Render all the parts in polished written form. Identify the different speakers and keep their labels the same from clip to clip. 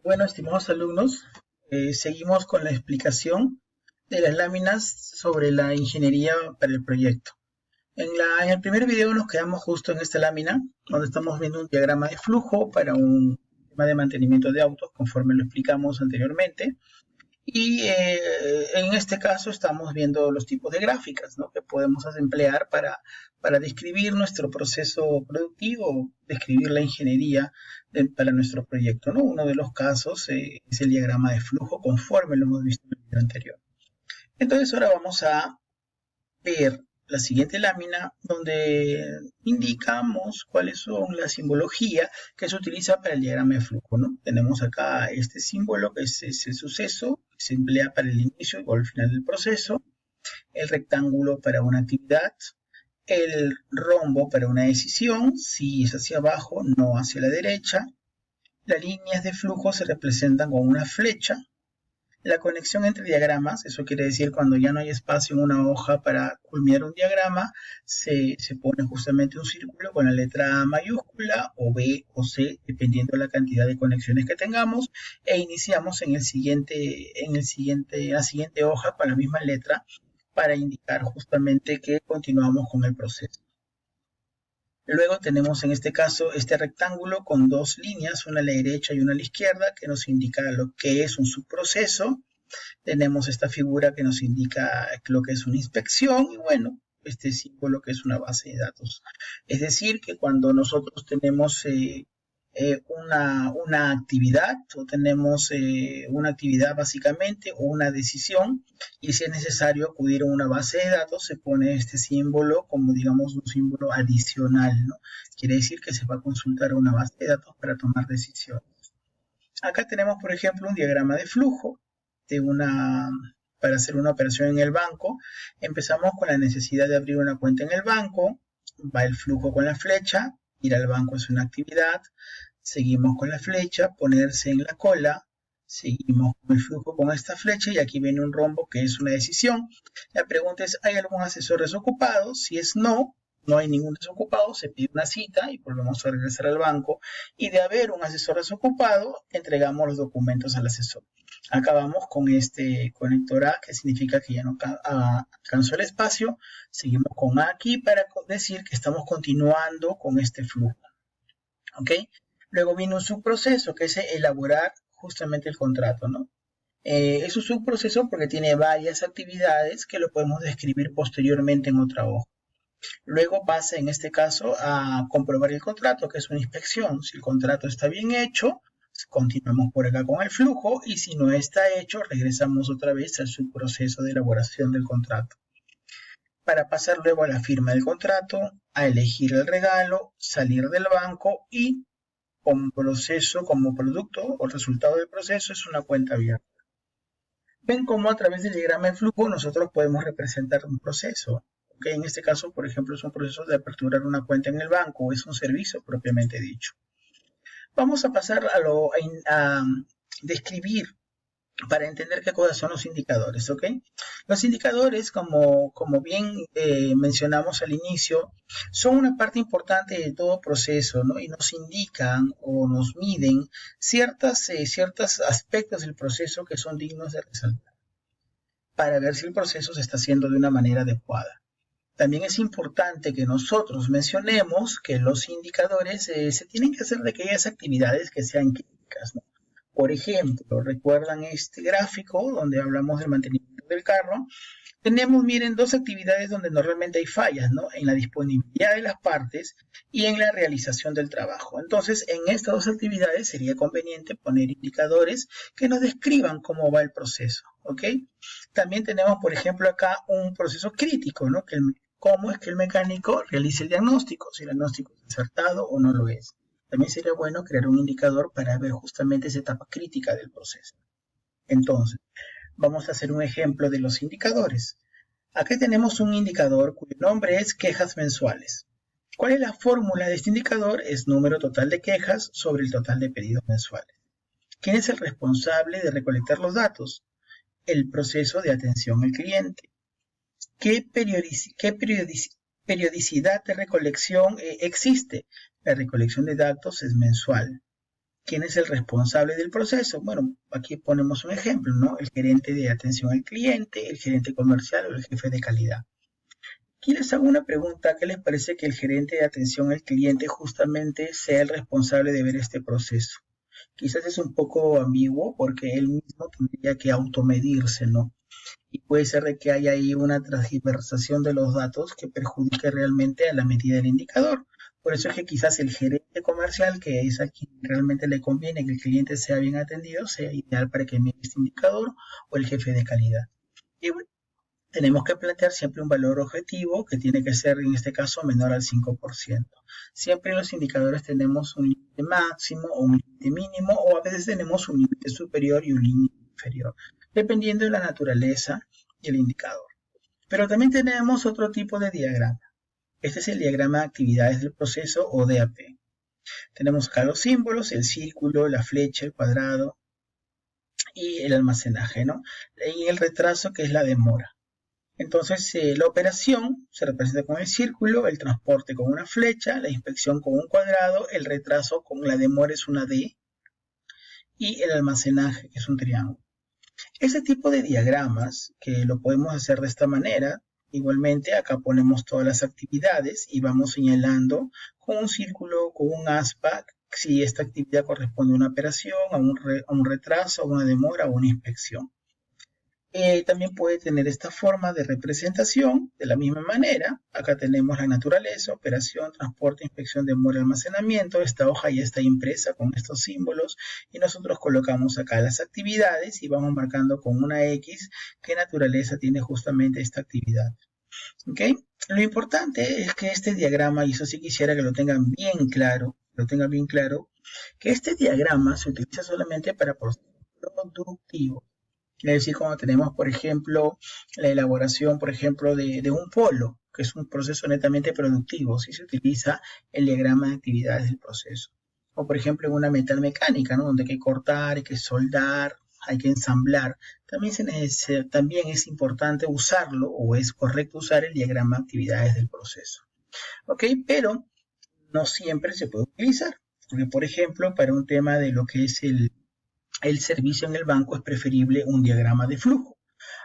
Speaker 1: Bueno, estimados alumnos, seguimos con la explicación de las láminas sobre la ingeniería para el proyecto. En el primer video nos quedamos justo en esta lámina, donde estamos viendo un diagrama de flujo para un tema de mantenimiento de autos, conforme lo explicamos anteriormente. Y en este caso estamos viendo los tipos de gráficas, ¿no?, que podemos emplear para describir nuestro proceso productivo, describir la ingeniería para nuestro proyecto, ¿no? Uno de los casos es el diagrama de flujo, conforme lo hemos visto en el video anterior. Entonces ahora vamos a ver la siguiente lámina, donde indicamos cuáles son la simbología que se utiliza para el diagrama de flujo, ¿no? Tenemos acá este símbolo, que es ese suceso, que se emplea para el inicio o el final del proceso, el rectángulo para una actividad, el rombo para una decisión, si es hacia abajo, no hacia la derecha. Las líneas de flujo se representan con una flecha. La conexión entre diagramas, eso quiere decir cuando ya no hay espacio en una hoja para culminar un diagrama, se pone justamente un círculo con la letra A mayúscula o B o C, dependiendo de la cantidad de conexiones que tengamos, e iniciamos en la siguiente hoja con la misma letra para indicar justamente que continuamos con el proceso. Luego tenemos en este caso este rectángulo con dos líneas, una a la derecha y una a la izquierda, que nos indica lo que es un subproceso. Tenemos esta figura que nos indica lo que es una inspección y bueno, este símbolo que es una base de datos. Es decir, que cuando nosotros tenemos una actividad o tenemos una actividad básicamente o una decisión y si es necesario acudir a una base de datos, se pone este símbolo como digamos un símbolo adicional, ¿no? Quiere decir que se va a consultar a una base de datos para tomar decisiones. Acá tenemos, por ejemplo, un diagrama de flujo para hacer una operación en el banco. Empezamos con la necesidad de abrir una cuenta en el banco, va el flujo con la flecha, ir al banco es una actividad, seguimos con la flecha, ponerse en la cola, seguimos con el flujo con esta flecha y aquí viene un rombo que es una decisión. La pregunta es, ¿hay algún asesor desocupado? Si es no, no hay ningún desocupado, se pide una cita y volvemos a regresar al banco y de haber un asesor desocupado, entregamos los documentos al asesor. Acabamos con este conector A, que significa que ya no alcanzó el espacio. Seguimos con A aquí para decir que estamos continuando con este flujo. ¿Ok? Luego viene un subproceso, que es elaborar justamente el contrato, ¿no? Es un subproceso porque tiene varias actividades que lo podemos describir posteriormente en otra hoja. Luego pasa, en este caso, a comprobar el contrato, que es una inspección. Si el contrato está bien hecho, continuamos por acá con el flujo y si no está hecho, regresamos otra vez al subproceso de elaboración del contrato. Para pasar luego a la firma del contrato, a elegir el regalo, salir del banco y como proceso, como producto o resultado del proceso es una cuenta abierta. Ven cómo a través del diagrama de flujo nosotros podemos representar un proceso. ¿Okay? En este caso, por ejemplo, es un proceso de aperturar una cuenta en el banco, es un servicio propiamente dicho. Vamos a pasar a describir para entender qué cosas son los indicadores, ¿ok? Los indicadores, como bien mencionamos al inicio, son una parte importante de todo proceso, ¿no? Y nos indican o nos miden ciertos aspectos del proceso que son dignos de resaltar para ver si el proceso se está haciendo de una manera adecuada. También es importante que nosotros mencionemos que los indicadores se tienen que hacer de aquellas actividades que sean críticas, ¿no? Por ejemplo, ¿recuerdan este gráfico donde hablamos del mantenimiento del carro? Tenemos, miren, dos actividades donde normalmente hay fallas, ¿no? En la disponibilidad de las partes y en la realización del trabajo. Entonces, en estas dos actividades sería conveniente poner indicadores que nos describan cómo va el proceso, ¿ok? También tenemos, por ejemplo, acá un proceso crítico, ¿no? Cómo es que el mecánico realiza el diagnóstico, si el diagnóstico es acertado o no lo es. También sería bueno crear un indicador para ver justamente esa etapa crítica del proceso. Entonces, vamos a hacer un ejemplo de los indicadores. Aquí tenemos un indicador cuyo nombre es quejas mensuales. ¿Cuál es la fórmula de este indicador? Es número total de quejas sobre el total de pedidos mensuales. ¿Quién es el responsable de recolectar los datos? El proceso de atención al cliente. ¿Qué periodicidad de recolección existe? La recolección de datos es mensual. ¿Quién es el responsable del proceso? Bueno, aquí ponemos un ejemplo, ¿no? El gerente de atención al cliente, el gerente comercial o el jefe de calidad. Aquí les hago una pregunta. ¿Qué les parece que el gerente de atención al cliente justamente sea el responsable de ver este proceso? Quizás es un poco ambiguo porque él mismo tendría que automedirse, ¿no? Y puede ser de que haya ahí una transgiversación de los datos que perjudique realmente a la medida del indicador. Por eso es que quizás el gerente comercial, que es a quien realmente le conviene que el cliente sea bien atendido, sea ideal para que mire este indicador, o el jefe de calidad. Y bueno, tenemos que plantear siempre un valor objetivo que tiene que ser, en este caso, menor al 5%. Siempre en los indicadores tenemos un límite máximo o un límite mínimo, o a veces tenemos un límite superior y un límite inferior, dependiendo de la naturaleza del indicador. Pero también tenemos otro tipo de diagrama. Este es el diagrama de actividades del proceso o DAP. Tenemos acá los símbolos, el círculo, la flecha, el cuadrado y el almacenaje, ¿no? Y el retraso, que es la demora. Entonces, la operación se representa con el círculo, el transporte con una flecha, la inspección con un cuadrado, el retraso con la demora es una D y el almacenaje, que es un triángulo. Ese tipo de diagramas, que lo podemos hacer de esta manera, igualmente acá ponemos todas las actividades y vamos señalando con un círculo, con un aspa, si esta actividad corresponde a una operación, a un retraso, a una demora o a una inspección. También puede tener esta forma de representación de la misma manera. Acá tenemos la naturaleza, operación, transporte, inspección, demora, almacenamiento. Esta hoja ya está impresa con estos símbolos y nosotros colocamos acá las actividades y vamos marcando con una X qué naturaleza tiene justamente esta actividad. ¿Okay? Lo importante es que este diagrama, y eso sí quisiera que lo tengan bien claro, que este diagrama se utiliza solamente para procesos productivos. Es decir, cuando tenemos, por ejemplo, la elaboración, por ejemplo, de un polo, que es un proceso netamente productivo, si se utiliza el diagrama de actividades del proceso. O, por ejemplo, en una metalmecánica, ¿no? Donde hay que cortar, hay que soldar, hay que ensamblar. También es importante usarlo, o es correcto usar el diagrama de actividades del proceso. ¿Ok? Pero no siempre se puede utilizar. Porque, por ejemplo, para un tema de lo que es el servicio en el banco es preferible un diagrama de flujo.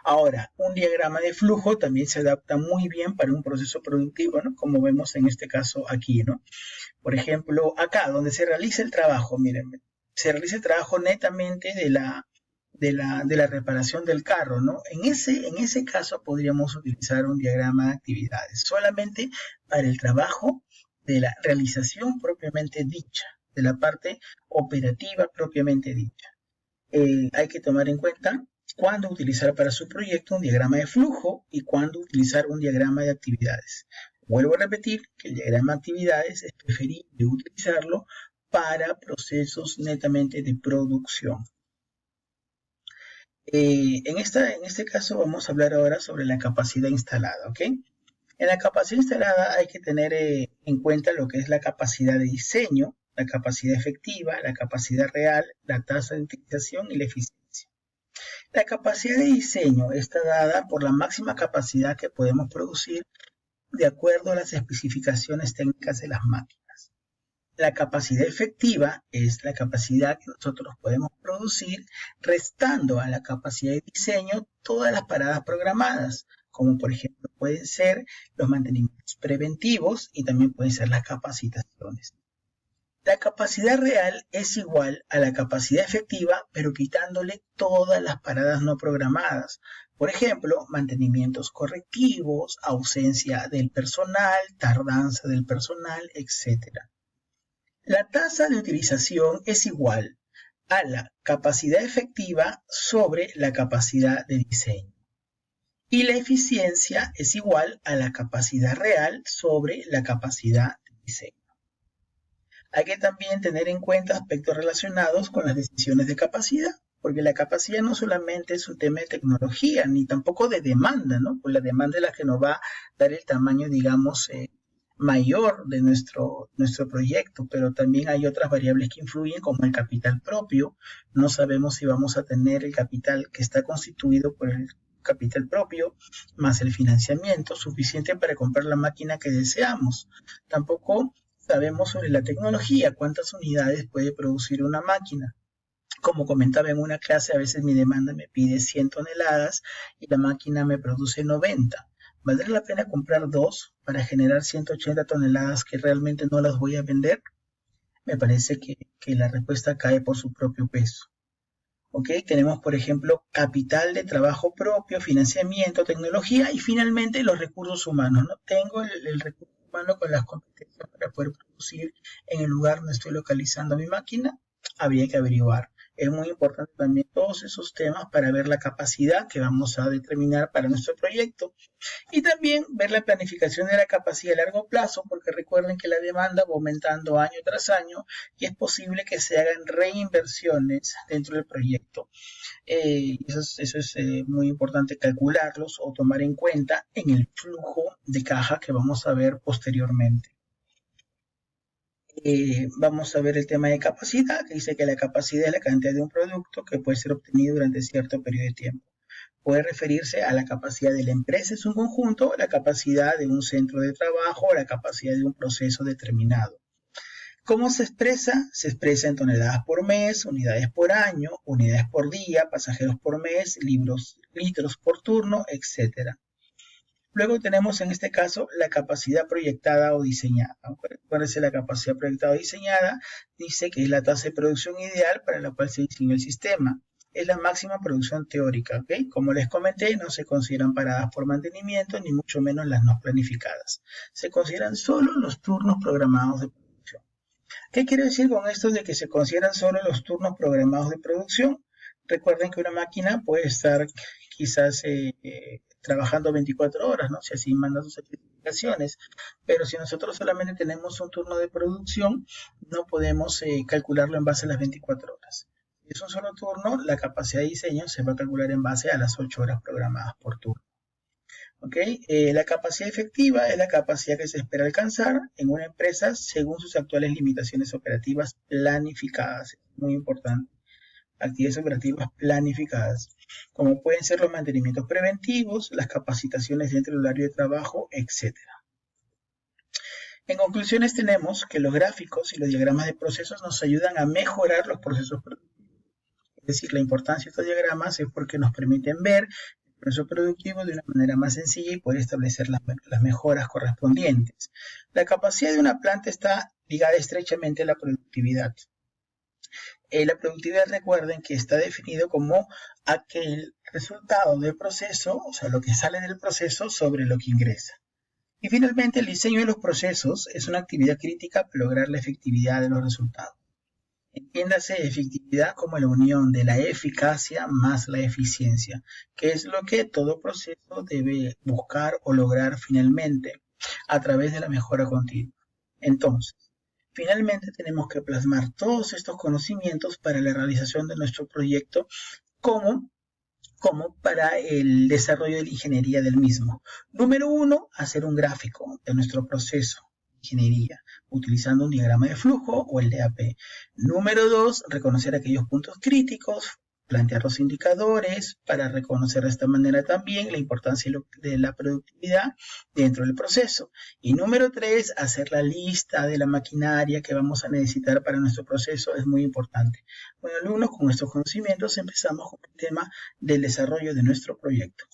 Speaker 1: Ahora, un diagrama de flujo también se adapta muy bien para un proceso productivo, ¿no? Como vemos en este caso aquí, ¿no? Por ejemplo, acá donde se realiza el trabajo, miren, se realiza el trabajo netamente de la reparación del carro, ¿no? En ese caso podríamos utilizar un diagrama de actividades, solamente para el trabajo de la realización propiamente dicha, de la parte operativa propiamente dicha. Hay que tomar en cuenta cuándo utilizar para su proyecto un diagrama de flujo y cuándo utilizar un diagrama de actividades. Vuelvo a repetir que el diagrama de actividades es preferible utilizarlo para procesos netamente de producción. En este caso vamos a hablar ahora sobre la capacidad instalada, ¿ok? En la capacidad instalada hay que tener en cuenta lo que es la capacidad de diseño, la capacidad efectiva, la capacidad real, la tasa de utilización y la eficiencia. La capacidad de diseño está dada por la máxima capacidad que podemos producir de acuerdo a las especificaciones técnicas de las máquinas. La capacidad efectiva es la capacidad que nosotros podemos producir restando a la capacidad de diseño todas las paradas programadas, como por ejemplo pueden ser los mantenimientos preventivos y también pueden ser las capacitaciones. La capacidad real es igual a la capacidad efectiva, pero quitándole todas las paradas no programadas. Por ejemplo, mantenimientos correctivos, ausencia del personal, tardanza del personal, etc. La tasa de utilización es igual a la capacidad efectiva sobre la capacidad de diseño. Y la eficiencia es igual a la capacidad real sobre la capacidad de diseño. Hay que también tener en cuenta aspectos relacionados con las decisiones de capacidad, porque la capacidad no solamente es un tema de tecnología, ni tampoco de demanda, ¿no? Pues la demanda es la que nos va a dar el tamaño, digamos, mayor de nuestro proyecto, pero también hay otras variables que influyen, como el capital propio. No sabemos si vamos a tener el capital que está constituido por el capital propio, más el financiamiento suficiente para comprar la máquina que deseamos. Tampoco sabemos sobre la tecnología, cuántas unidades puede producir una máquina. Como comentaba en una clase, a veces mi demanda me pide 100 toneladas y la máquina me produce 90. ¿Valdrá la pena comprar dos para generar 180 toneladas que realmente no las voy a vender? Me parece que la respuesta cae por su propio peso. ¿Ok? Tenemos, por ejemplo, capital de trabajo propio, financiamiento, tecnología y finalmente los recursos humanos. No tengo el recurso humano con las competencias para poder producir en el lugar donde estoy localizando mi máquina. Habría que averiguar. Es muy importante también todos esos temas para ver la capacidad que vamos a determinar para nuestro proyecto. Y también ver la planificación de la capacidad a largo plazo, porque recuerden que la demanda va aumentando año tras año y es posible que se hagan reinversiones dentro del proyecto. Eso es muy importante calcularlos o tomar en cuenta en el flujo de caja que vamos a ver posteriormente. Vamos a ver el tema de capacidad, que dice que la capacidad es la cantidad de un producto que puede ser obtenido durante cierto periodo de tiempo. Puede referirse a la capacidad de la empresa en su conjunto, la capacidad de un centro de trabajo o la capacidad de un proceso determinado. ¿Cómo se expresa? Se expresa en toneladas por mes, unidades por año, unidades por día, pasajeros por mes, litros por turno, etc. Luego tenemos en este caso la capacidad proyectada o diseñada. Acuérdense, la capacidad proyectada o diseñada dice que es la tasa de producción ideal para la cual se diseñó el sistema. Es la máxima producción teórica, ¿ok? Como les comenté, no se consideran paradas por mantenimiento, ni mucho menos las no planificadas. Se consideran solo los turnos programados de producción. ¿Qué quiere decir con esto de que se consideran solo los turnos programados de producción? Recuerden que una máquina puede estar quizás trabajando 24 horas, ¿no? Si así manda sus especificaciones. Pero si nosotros solamente tenemos un turno de producción, no podemos calcularlo en base a las 24 horas. Si es un solo turno, la capacidad de diseño se va a calcular en base a las 8 horas programadas por turno. ¿Okay? La capacidad efectiva es la capacidad que se espera alcanzar en una empresa según sus actuales limitaciones operativas planificadas. Es muy importante. Actividades operativas planificadas, como pueden ser los mantenimientos preventivos, las capacitaciones dentro del horario de trabajo, etc. En conclusiones tenemos que los gráficos y los diagramas de procesos nos ayudan a mejorar los procesos productivos. Es decir, la importancia de estos diagramas es porque nos permiten ver el proceso productivo de una manera más sencilla y poder establecer las mejoras correspondientes. La capacidad de una planta está ligada estrechamente a la productividad. La productividad, recuerden que está definido como aquel resultado del proceso, o sea, lo que sale del proceso sobre lo que ingresa. Y finalmente, el diseño de los procesos es una actividad crítica para lograr la efectividad de los resultados. Entiéndase efectividad como la unión de la eficacia más la eficiencia, que es lo que todo proceso debe buscar o lograr finalmente a través de la mejora continua. Entonces, finalmente tenemos que plasmar todos estos conocimientos para la realización de nuestro proyecto como para el desarrollo de la ingeniería del mismo. Número 1, hacer un gráfico de nuestro proceso de ingeniería utilizando un diagrama de flujo o el DAP. Número 2, reconocer aquellos puntos críticos, plantear los indicadores para reconocer de esta manera también la importancia de la productividad dentro del proceso. Y número 3, hacer la lista de la maquinaria que vamos a necesitar para nuestro proceso es muy importante. Bueno, alumnos, con nuestros conocimientos empezamos con el tema del desarrollo de nuestro proyecto.